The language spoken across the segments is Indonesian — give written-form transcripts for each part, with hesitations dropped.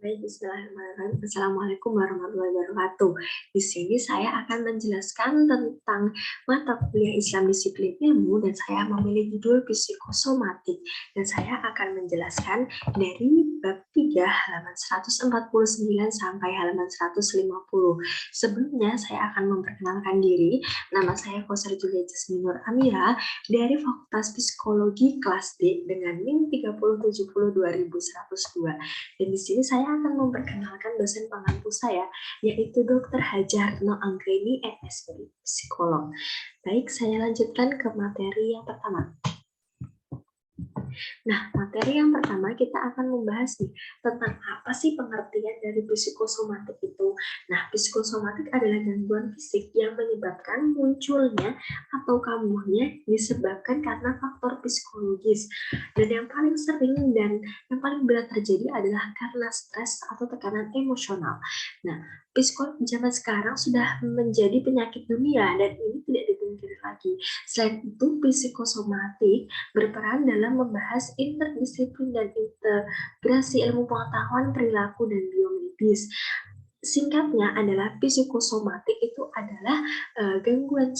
Baik, bismillahirrahmanirrahim. Assalamualaikum warahmatullahi wabarakatuh. Di sini saya akan menjelaskan tentang mata kuliah Islam disiplin ilmu dan saya memilih judul psikosomatik. Dan saya akan menjelaskan dari bab 3 halaman 149 sampai halaman 150. Sebelumnya saya akan memperkenalkan diri. Nama saya Kausar Julia Jasminur Amira dari Fakultas Psikologi kelas D dengan NIM 307020102. Dan di sini saya akan memperkenalkan dosen pengampu saya, yaitu Dr. Hajarno Anggreni, MSI, psikolog. Baik, saya lanjutkan ke materi yang pertama. Nah, materi yang pertama kita akan membahas nih tentang apa sih pengertian dari psikosomatik itu. Nah, psikosomatik adalah gangguan fisik yang menyebabkan munculnya atau kambuhnya disebabkan karena faktor psikologis. Dan yang paling sering dan yang paling berat terjadi adalah karena stres atau tekanan emosional. Nah, psikolog zaman sekarang sudah menjadi penyakit dunia dan ini tidak dipungkiri lagi. Selain itu, psikosomatik berperan dalam membahas interdisiplin dan integrasi ilmu pengetahuan perilaku dan biomedis. Singkatnya adalah psikosomatik itu adalah gangguan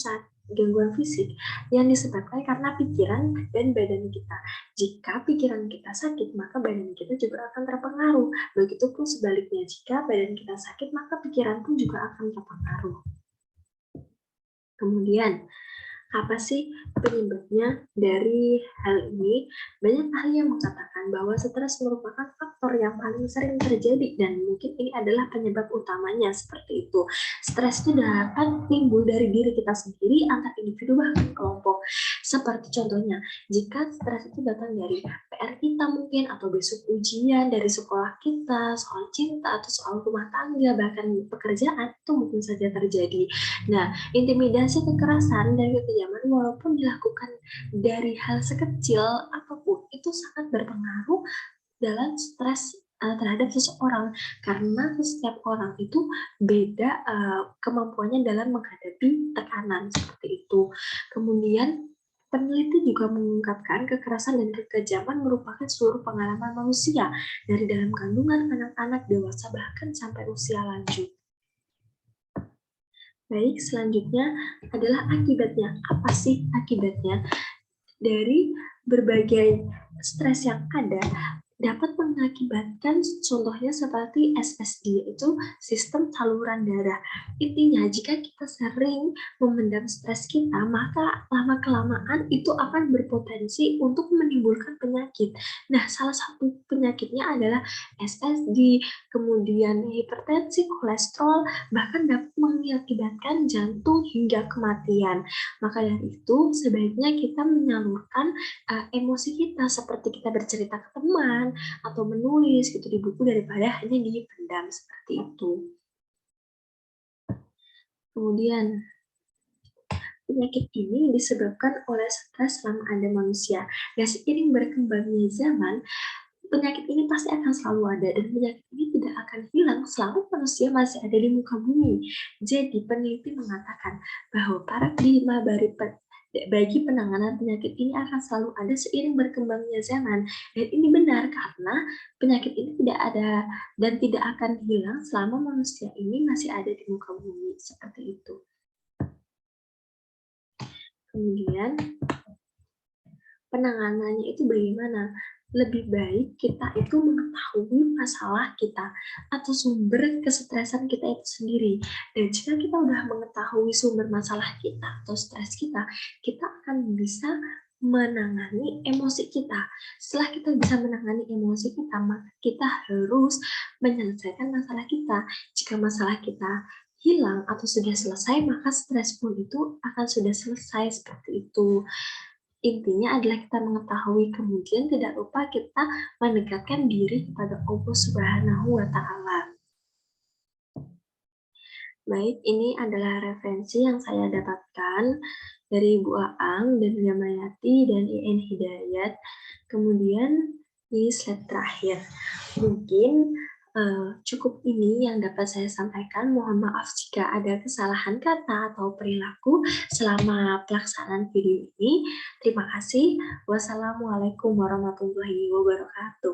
fisik yang disebabkan karena pikiran dan badan kita. Jika pikiran kita sakit, maka badan kita juga akan terpengaruh. Begitupun sebaliknya, jika badan kita sakit, maka pikiran pun juga akan terpengaruh. Kemudian, apa sih penyebabnya dari hal ini? Banyak ahli yang mengatakan bahwa stres merupakan faktor yang paling sering terjadi dan mungkin ini adalah penyebab utamanya seperti itu. Stres itu dapat timbul dari diri kita sendiri, antar individu bahkan kelompok. Seperti contohnya, jika stres itu datang dari PR kita mungkin atau besok ujian dari sekolah kita, soal cinta atau soal rumah tangga, bahkan pekerjaan itu mungkin saja terjadi. Nah, intimidasi, kekerasan, dan kekejaman walaupun dilakukan dari hal sekecil apapun itu sangat berpengaruh dalam stres terhadap seseorang karena setiap orang itu beda kemampuannya dalam menghadapi tekanan seperti itu. Kemudian peneliti juga mengungkapkan kekerasan dan kekejaman merupakan seluruh pengalaman manusia dari dalam kandungan, anak-anak, dewasa, bahkan sampai usia lanjut. Baik, selanjutnya adalah akibatnya. Apa sih akibatnya? Dari berbagai stres yang ada, dapat mengakibatkan contohnya seperti SSD, itu sistem saluran darah. Intinya, jika kita sering memendam stres kita, maka lama-kelamaan itu akan berpotensi untuk menimbulkan penyakit. Nah, salah satu penyakitnya adalah SSD, kemudian hipertensi, kolesterol, bahkan dapat mengakibatkan jantung hingga kematian. Maka dari itu, sebaiknya kita menyalurkan emosi kita seperti kita bercerita ke teman atau menulis gitu di buku daripada hanya dipendam seperti itu. Kemudian penyakit ini disebabkan oleh stres selama ada manusia. Dan seiring berkembangnya zaman, penyakit ini pasti akan selalu ada dan penyakit ini tidak akan hilang selama manusia masih ada di muka bumi. Jadi peneliti mengatakan bahwa paradigma bagi penanganan penyakit ini akan selalu ada seiring berkembangnya zaman. Dan ini benar karena penyakit ini tidak ada dan tidak akan hilang selama manusia ini masih ada di muka bumi. Seperti itu. Kemudian penanganannya itu bagaimana? Lebih baik kita itu mengetahui masalah kita atau sumber kesetresan kita itu sendiri. Dan jika kita sudah mengetahui sumber masalah kita atau stres kita, kita akan bisa menangani emosi kita. Setelah kita bisa menangani emosi kita, maka kita harus menyelesaikan masalah kita. Jika masalah kita hilang atau sudah selesai, maka stres pun itu akan sudah selesai seperti itu. Intinya adalah kita mengetahui, kemudian tidak lupa kita mendekatkan diri kepada Allah Subhanahu wa Ta'ala. Baik, ini adalah referensi yang saya dapatkan dari Bu Aang dan Gamayati dan IN Hidayat. Kemudian di slide terakhir. Mungkin cukup ini yang dapat saya sampaikan. Mohon maaf jika ada kesalahan kata atau perilaku selama pelaksanaan video ini. Terima kasih. Wassalamualaikum warahmatullahi wabarakatuh.